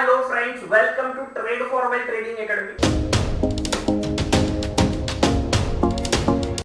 Hello friends, welcome to trade for wealth trading academy.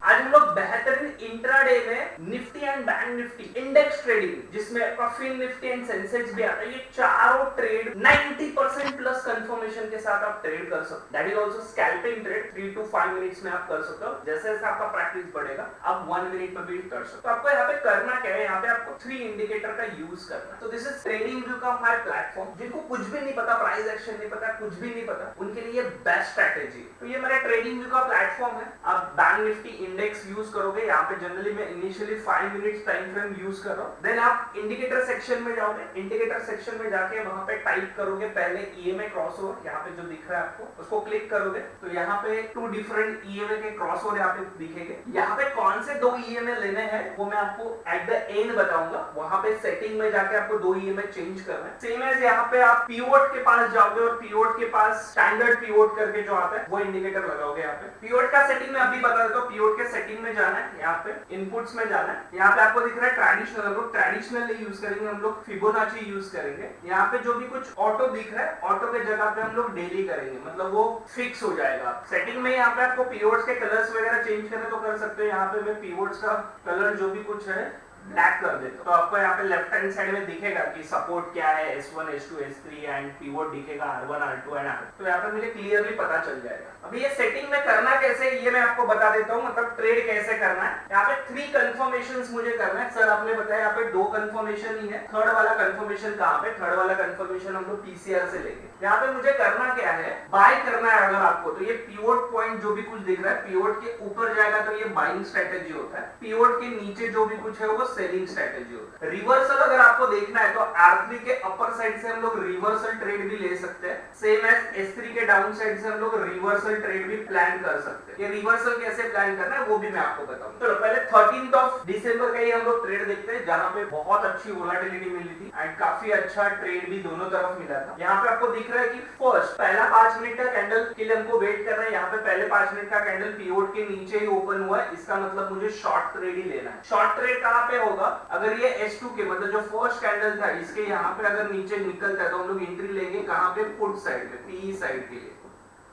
आज हम लोग बेहतरीन इंट्राडे में Nifty and bank Nifty index trading, जिसमें आपका फिन निफ्टी एंड सेंसेक्स भी आता है, ये चारों ट्रेड 90% प्लस कंफर्मेशन के साथ आप ट्रेड कर सकते हो। That is also scalping trade 3 to 5 minutes में आप कर सकते हो। जैसे जैसे आपका प्रैक्टिस बढ़ेगा आप 1 मिनट में भी कर सकते हो। तो आपको यहाँ पे करना क्या है, यहाँ पे आपको 3 इंडिकेटर का यूज करना है। तो दिस इज ट्रेडिंग व्यू का हमारा प्लेटफॉर्म। जिनको कुछ भी नहीं पता, प्राइस एक्शन नहीं पता, कुछ भी नहीं पता, उनके लिए बेस्ट स्ट्रेटेजी। तो ये मेरा ट्रेडिंग व्यू का प्लेटफॉर्म है। आप बैंक निफ्टी इंडेक्स यूज करोगे, यहाँ पे जनरली मैं initially 5 minutes time frame use कर रहा हूँ। देन आप इंडिकेटर सेक्शन में जाओगे, इंडिकेटर सेक्शन में जाके वहां पे टाइप करोगे पहले ईएमए क्रॉसओवर, यहाँ पे जो दिख रहा है आपको उसको क्लिक करोगे तो यहाँ पे 2 डिफरेंट ईएमए के क्रॉसओवर यहाँ पे दिखेंगे। यहाँ पे कौन से 2 ईएमए लेने हैं वो मैं आपको एट द एंड बताऊंगा। वहां पे सेटिंग में जाके आपको 2 ईएमए चेंज करना है। सेम एज यहाँ पे आप पीवोट के पास जाओगे और पीवोट के पास स्टैंडर्ड पीवोट करके जो आता है वो इंडिकेटर लगाओगे। यहाँ पे पीवोट का सेटिंग में अभी बता देता हूँ। पीवोट के सेटिंग में जाना है, यहाँ पे इनपुट्स में जाना है। यहाँ पे आपको दिख रहा है ट्रेडिशनल, हम लोग ट्रेडिशनल नहीं यूज करेंगे, हम लोग फिबोनाची यूज करेंगे। यहाँ पे जो भी कुछ ऑटो दिख रहा है, ऑटो के जगह पे हम लोग डेली करेंगे, मतलब वो फिक्स हो जाएगा। सेटिंग में यहाँ पे आपको पीवोट्स के कलर्स वगैरह चेंज करने तो कर सकते हो। यहाँ पे मैं पीवोट्स का कलर जो भी कुछ है ब्लैक कर देता हूं। तो आपको यहाँ पे लेफ्ट हैंड साइड में दिखेगा कि सपोर्ट क्या है, S1, S2, S3 and pivot दिखेगा R1, R2 एंड R। तो यहाँ पे मुझे क्लियरली पता चल जाएगा। अभी ये सेटिंग में करना कैसे ये मैं आपको बता देता हूँ, मतलब ट्रेड कैसे करना है। यहाँ पे 3 कंफर्मेशंस मुझे करना है। सर आपने बताया यहाँ पे 2 कंफर्मेशन ही है, थर्ड वाला कंफर्मेशन कहाँ पे? थर्ड वाला कंफर्मेशन हम लोग पीसीआर से लेंगे। यहाँ पे मुझे करना क्या है, बाय करना है अगर आपको, तो ये पीवोट पॉइंट जो भी कुछ दिख रहा है, पीवोट के ऊपर जाएगा तो ये बाइंग स्ट्रेटेजी होता है, पीवोट के नीचे जो भी कुछ है वो सेलिंग स्ट्रेटेजी होता है। रिवर्सल अगर आपको देखना है तो R3 के अपर साइड से हम लोग रिवर्सल ट्रेड भी ले सकते हैं। सेम एज S3 के डाउन साइड से हम लोग रिवर्सल ट्रेड भी प्लान कर सकते हैं। ये रिवर्सल कैसे प्लान करना है वो भी मैं आपको बताऊंगा। चलो पहले 13 दिसंबर का ही हम लोग ट्रेड देखते हैं, जहां पे बहुत अच्छी वोलेटिलिटी मिली थी एंड काफी अच्छा ट्रेड भी दोनों तरफ मिला था। यहाँ पे आपको दिख रहा है कि फर्स्ट पहला 5 मिनट का कैंडल के लिए हमको वेट करना है। यहाँ पे पहले 5 मिनट का कैंडल पीवोट के नीचे ही ओपन हुआ है, इसका मतलब मुझे शॉर्ट ट्रेड ही लेना है। शॉर्ट ट्रेड कहाँ पे होगा? अगर ये S2 के मतलब जो फर्स्ट कैंडल था इसके यहाँ पे अगर नीचे निकलता है तो हम लोग एंट्री लेंगे कहाँ पे? पुट साइड में, पी साइड के लिए।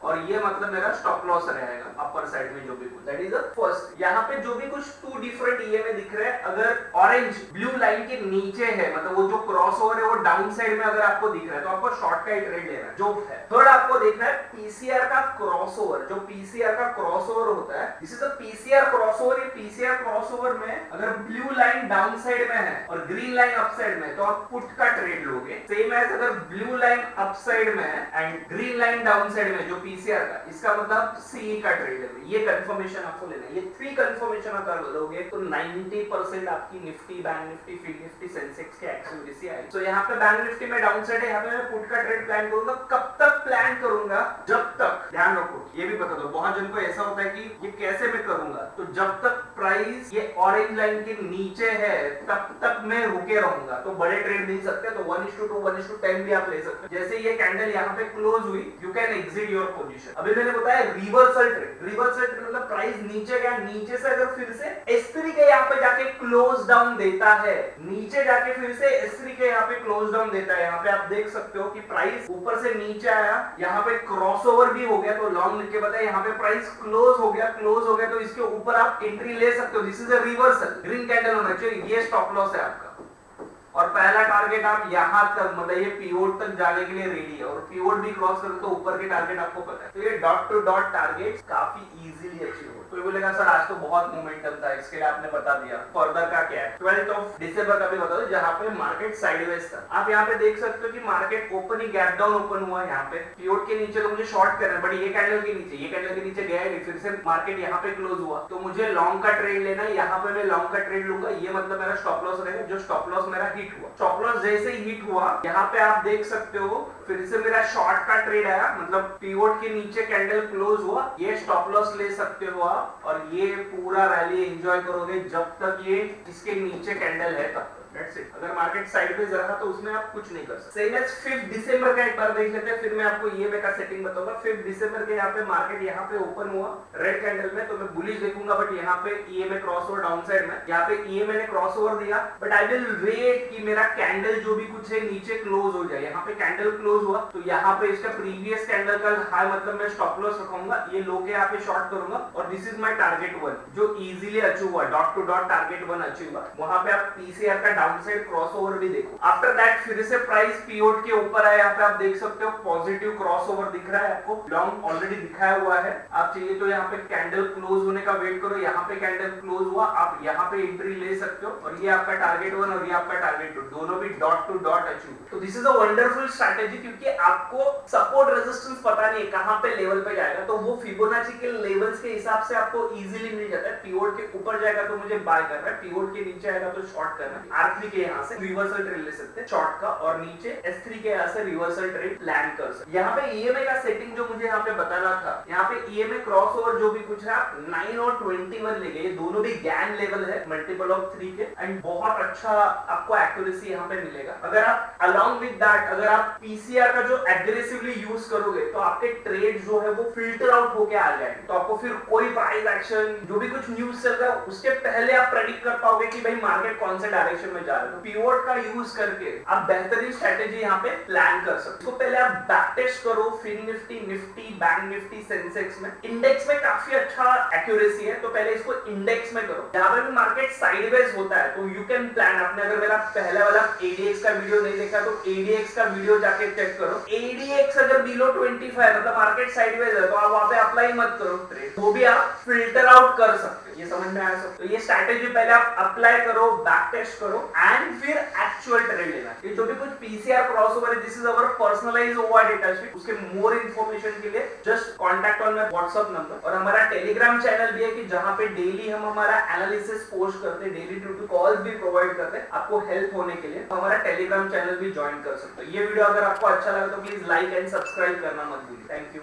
और ये मतलब मेरा स्टॉप लॉस रहेगा अपर साइड में जो भी कुछ, दैट इज द फर्स्ट। यहाँ पे जो भी कुछ 2 डिफरेंट ईएमए दिख रहे हैं, अगर ऑरेंज ब्लू लाइन के नीचे है, मतलब वो जो क्रॉसओवर है वो डाउन साइड में अगर आपको दिख रहा है तो आपको शॉर्ट का ही ट्रेड लेना है जो है। थर्ड आपको देखना है पीसीआर का क्रॉसओवर, जो पीसीआर का क्रॉसओवर होता है, this is the PCR crossover. ये पीसीआर क्रॉसओवर में अगर ब्लू लाइन डाउन साइड में है और ग्रीन लाइन अप साइड में तो आप पुट का ट्रेड लोगे। सेम एज अगर ब्लू लाइन अप साइड में है and green line down side में जो पीसीआर का, इसका मतलब सी का ट्रेड है। ये कंफर्मेशन आपको लेना है। ये 3 कंफर्मेशन अगर लोगे तो 90% आपकी निफ्टी, बैंक निफ्टी, फिन निफ्टी, सेंसेक्स के एक्टिविटी आएगी। तो यहाँ पे बैंक निफ्टी में डाउन साइड है, यहाँ पे मैं पुट का ट्रेड प्लान करूंगा। कब तक प्लान करूंगा? जब तक, ध्यान रखो ये भी बता दो, बहुत जन को ऐसा होता है कि ये कैसे मैं करूंगा, तो जब तक प्राइस ये ऑरेंज लाइन के नीचे है तब तक मैं रुके रहूंगा। तो बड़े ट्रेड नहीं सकते, तो 1:2, 1:10 भी आप ले सकते हो। जैसे ये कैंडल यहाँ पे क्लोज हुई, you can exit your position. अभी मैंने बताया रिवर्सल ट्रेड। रिवर्सल ट्रेड मतलब प्राइस नीचे गया, नीचे से अगर फिर से S3 के यहाँ पे जाके क्लोज डाउन देता है, नीचे जाके फिर से S3 के यहाँ पे क्लोज डाउन देता है। यहाँ पे आप देख सकते हो कि प्राइस ऊपर से नीचे आया, यहाँ पे क्रॉसओवर भी हो गया, तो लॉन्ग लिख के बताया, यहाँ पे प्राइस क्लोज हो गया, क्लोज हो गया तो इसके ऊपर आप एंट्री ले सकते हो। This is a reversal, green candle होना चाहिए, ये स्टॉप लॉस है आपका। और पहला टारगेट आप यहाँ तक, मतलब ये पीवोट तक जाने के लिए रेडी है, और पीवोट भी क्रॉस करो तो ऊपर के टारगेट आपको पता है। तो ये डॉट टू डॉट टारगेट काफी इजीली अचीव हो। तो ये बोलेगा सर आज तो बहुत मोमेंटम था, इसके लिए आपने बता दिया, फर्दर का क्या है? 12 दिसंबर का भी बता दो, जहाँ पे मार्केट साइडवेज था। आप यहाँ पे देख सकते हो कि मार्केट ओपन ही गैप डाउन ओपन हुआ है। यहाँ पे पीवोट के नीचे तो मुझे शॉर्ट करना है, बट ये कैंडल के नीचे, ये कैंडल के नीचे गया नहीं, फिर से मार्केट यहाँ पे क्लोज हुआ, तो मुझे लॉन्ग का ट्रेड लेना है। यहाँ पे मैं लॉन्ग का ट्रेड लूंगा, ये मतलब मेरा स्टॉप लॉस रहेगा। जो स्टॉप लॉस मेरा हिट हुआ, स्टॉप लॉस जैसे ही हिट हुआ, यहाँ पे आप देख सकते हो फिर से मेरा शॉर्ट का ट्रेड आया, मतलब पीवोट के नीचे कैंडल क्लोज हुआ, ये स्टॉप लॉस ले सकते हो आप, और ये पूरा रैली एंजॉय करोगे जब तक ये इसके नीचे कैंडल है तब तक। That's it. अगर मार्केट साइडवेज रहा तो उसमें आप कुछ नहीं कर सकते। सेम एज 5 दिसंबर का एक बार देख लेते हैं, फिर मैं आपको ईएमए का सेटिंग बताऊंगा। 5 दिसंबर के यहाँ पे मार्केट यहाँ पे ओपन हुआ रेड कैंडल में, तो मैं बुलिश देखूंगा, बट यहाँ पे EMA cross over down side में, यहाँ पे ईएमए ने क्रॉस ओवर दिया, बट आई विल वेट कि मेरा कैंडल जो भी कुछ है नीचे क्लोज हो जाए। यहाँ पे कैंडल क्लोज हुआ तो यहाँ पे इसका प्रीवियस कैंडल का हाई, मतलब मैं स्टॉप लॉस रखूंगा, ये लो के यहाँ पे शॉर्ट करूंगा, और दिस इज माय टारगेट 1 जो इजीली अचीव हुआ, dot to dot target 1 achieve हुआ। वहां पे आप पीसीआर का डाउन साइड क्रॉस ओवर भी देखो। आफ्टर दैट फिर से प्राइस पीओट के ऊपर है, यहाँ पे आप देख सकते हो पॉजिटिव क्रॉस ओवर दिख रहा है आपको, लॉन्ग ऑलरेडी दिखाया हुआ है। आप चाहिए तो यहाँ पे कैंडल क्लोज होने का वेट करो, यहाँ पे कैंडल क्लोज हुआ, आप यहाँ पे एंट्री ले सकते हो, और ये आपका टारगेट 1 और ये आपका टारगेट 2 दोनों भी डॉट टू डॉट अचीव। तो this is a wonderful strategy, क्योंकि आपको सपोर्ट रेजिस्टेंस पता नहीं है कहां पे लेवल पे जाएगा, तो वो फिबोनाची के लेवल्स के हिसाब से आपको इजीली मिल जाता है। पीओट के ऊपर जाएगा तो मुझे बाय करना है, पीओट के नीचे आएगा तो शॉर्ट करना है। R3 के यहाँ से रिवर्सल ट्रेड ले सकते हैं शॉर्ट का, और नीचे S3 के यहाँ से रिवर्सल ट्रेड प्लान कर सकते हैं। यहाँ पे ईएमए का सेटिंग जो मुझे यहाँ पे बताना था, यहाँ पे ईएमए क्रॉस ओवर जो भी कुछ है आप 9 और 21 ले गए, दोनों भी गैन लेवल है मल्टीपल ऑफ 3 के, एंड बहुत अच्छा आपको एक्यूरेसी यहाँ पे मिलेगा। अगर आप अलॉन्ग विद दैट अगर आप पीसीआर का जो एग्रेसिवली यूज करोगे तो आपके ट्रेड जो है वो फिल्टर आउट होके आ जाएंगे, तो आपको फिर कोई प्राइस एक्शन जो भी कुछ न्यूज चल रहा है उसके पहले आप प्रेडिक्ट कर पाओगे कि भाई मार्केट कौन से डायरेक्शन में जा रहा है। तो पीओट का यूज करके आप बेहतरीन स्ट्रेटेजी यहाँ पे प्लान कर सकते हो। तो पहले आप बैक टेस्ट करो फिन निफ्टी, निफ्टी, बैंक निफ्टी, सेंसेक्स में। इंडेक्स में काफी अच्छा एक्यूरेसी है, तो पहले इसको इंडेक्स में करो। यहाँ पे भी मार्केट साइडवेज होता है तो यू कैन प्लान। आपने अगर मेरा पहला वाला एडीएक्स का वीडियो नहीं देखा तो एडीएक्स का वीडियो जाके चेक करो। एडीएक्स अगर बिलो 25 मतलब मार्केट साइडवेज है तो आप वहां पे अप्लाई मत करो ट्रेड, वो भी आप फिल्टर आउट कर सकते हो। ये समझ में आया सब? तो ये स्ट्रैटेजी पहले आप अप्लाई करो, बैक टेस्ट करो, एंड फिर एक्चुअल ट्रेड लेना। ये जो भी कुछ पीसीआर क्रॉसओवर है, this is our personalised OI data sheet. उसके मोर इंफॉर्मेशन के लिए just contact on my WhatsApp number. और हमारा टेलीग्राम चैनल भी है कि जहां पे डेली हम हमारा एनालिसिस पोस्ट करते हैं, डेली टू कॉल्स भी प्रोवाइड करते हैं आपको हेल्प होने के लिए। हमारा टेलीग्राम चैनल भी ज्वाइन कर सकते हो। ये वीडियो अगर आपको अच्छा लगा तो प्लीज लाइक एंड सब्सक्राइब करना मत भूलिए। Thank you.